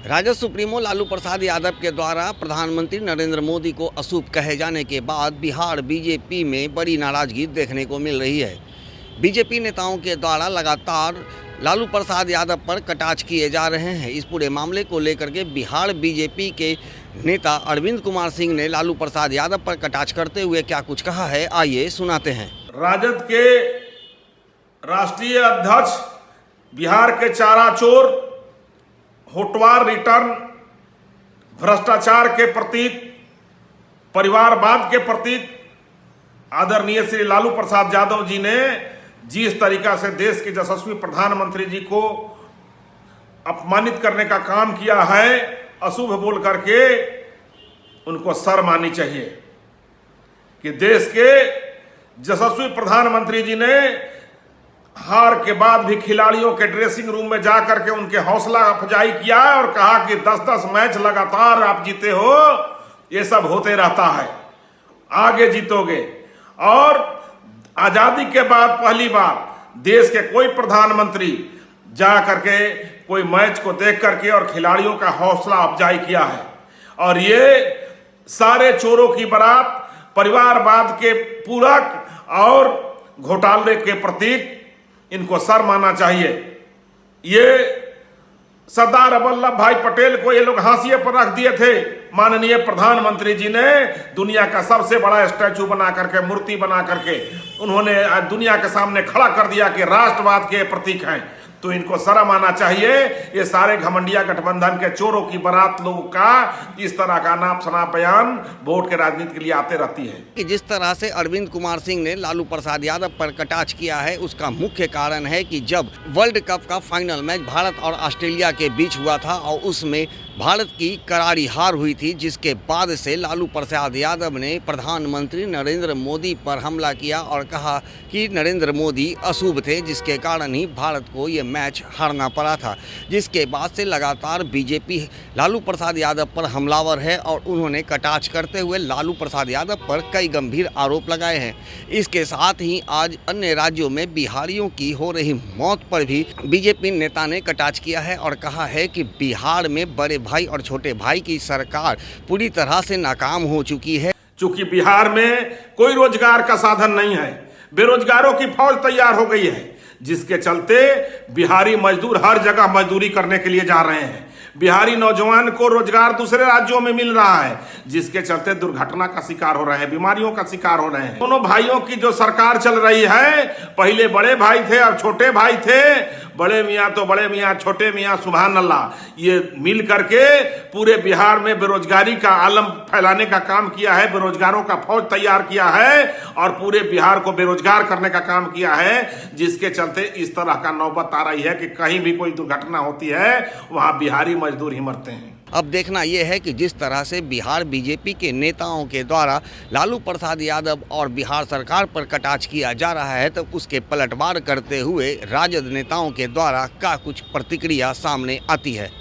Rajad supremo Lalu Prasad Yadav के द्वारा प्रधानमंत्री नरेंद्र मोदी को अशुभ कहे जाने के बाद बिहार बीजेपी में बड़ी नाराजगी देखने को मिल रही है। बीजेपी नेताओं के द्वारा लगातार लालू प्रसाद यादव पर कटाक्ष किए जा रहे हैं। इस पूरे मामले को लेकर के बिहार बीजेपी के नेता अरविंद कुमार सिंह ने लालू प्रसाद यादव पर कटाक्ष करते हुए क्या कुछ कहा है, आइए सुनाते हैं। राजद के राष्ट्रीय अध्यक्ष बिहार के चाराचोर, होटवार रिटर्न, भ्रष्टाचार के प्रतीक, परिवारवाद के प्रतीक आदरणीय श्री लालू प्रसाद यादव जी ने जिस तरीका से देश के यशस्वी प्रधानमंत्री जी को अपमानित करने का काम किया है, अशुभ बोल करके उनको शर्म आनी चाहिए कि देश के यशस्वी प्रधानमंत्री जी ने हार के बाद भी खिलाड़ियों के ड्रेसिंग रूम में जाकर के उनके हौसला अफजाई किया और कहा कि 10-10 मैच लगातार आप जीते हो, ये सब होते रहता है, आगे जीतोगे। और आजादी के बाद पहली बार देश के कोई प्रधानमंत्री जा करके कोई मैच को देख करके और खिलाड़ियों का हौसला अफजाई किया है। और ये सारे चोरों की बारात, परिवारवाद के पूरक और घोटाले के प्रतीक, इनको शर्म आना चाहिए। ये सरदार वल्लभ भाई पटेल को ये लोग हाशिए पर रख दिए थे। माननीय प्रधानमंत्री जी ने दुनिया का सबसे बड़ा स्टैचू बना करके, मूर्ति बना करके उन्होंने दुनिया के सामने खड़ा कर दिया कि राष्ट्रवाद के प्रतीक हैं। तो इनको शर्म आना चाहिए। ये सारे घमंडिया गठबंधन के चोरों की बारात लोगों का इस तरह का नाप शनाप बयान वोट के राजनीति के लिए आते रहती है। कि जिस तरह से अरविंद कुमार सिंह ने लालू प्रसाद यादव पर कटाक्ष किया है, उसका मुख्य कारण है कि जब वर्ल्ड कप का फाइनल मैच भारत और ऑस्ट्रेलिया के बीच हुआ था और उसमें भारत की करारी हार हुई थी, जिसके बाद से लालू प्रसाद यादव ने प्रधानमंत्री नरेंद्र मोदी पर हमला किया और कहा कि नरेंद्र मोदी अशुभ थे, जिसके कारण ही भारत को ये मैच हारना पड़ा था। जिसके बाद से लगातार बीजेपी लालू प्रसाद यादव पर हमलावर है और उन्होंने कटाक्ष करते हुए लालू प्रसाद यादव पर कई गंभीर आरोप लगाए हैं। इसके साथ ही आज अन्य राज्यों में बिहारियों की हो रही मौत पर भी बीजेपी नेता ने कटाक्ष किया है और कहा है कि बिहार में बड़े भाई और छोटे भाई की सरकार पूरी तरह से नाकाम हो चुकी है। चूंकि बिहार में कोई रोजगार का साधन नहीं है, बेरोजगारों की फौज तैयार हो गई है, जिसके चलते बिहारी मजदूर हर जगह मजदूरी करने के लिए जा रहे हैं। बिहारी नौजवान को रोजगार दूसरे राज्यों में मिल रहा है, जिसके चलते दुर्घटना का शिकार हो रहे हैं, बीमारियों का शिकार हो रहे हैं। दोनों भाइयों की जो सरकार चल रही है, पहले बड़े भाई थे अब छोटे भाई थे, बड़े मियाँ तो बड़े मियाँ, छोटे मियाँ सुभान अल्लाह, ये मिल करके पूरे बिहार में बेरोजगारी का आलम फैलाने का काम किया है, बेरोजगारों का फौज तैयार किया है और पूरे बिहार को बेरोजगार करने का काम किया है। जिसके चलते इस तरह का नौबत आ रही है कि कहीं भी कोई दुर्घटना होती है वहां बिहारी मजदूर ही मरते हैं। अब देखना यह है कि जिस तरह से बिहार बीजेपी के नेताओं के द्वारा लालू प्रसाद यादव और बिहार सरकार पर कटाक्ष किया जा रहा है, तो उसके पलटवार करते हुए राजद नेताओं के द्वारा क्या कुछ प्रतिक्रिया सामने आती है।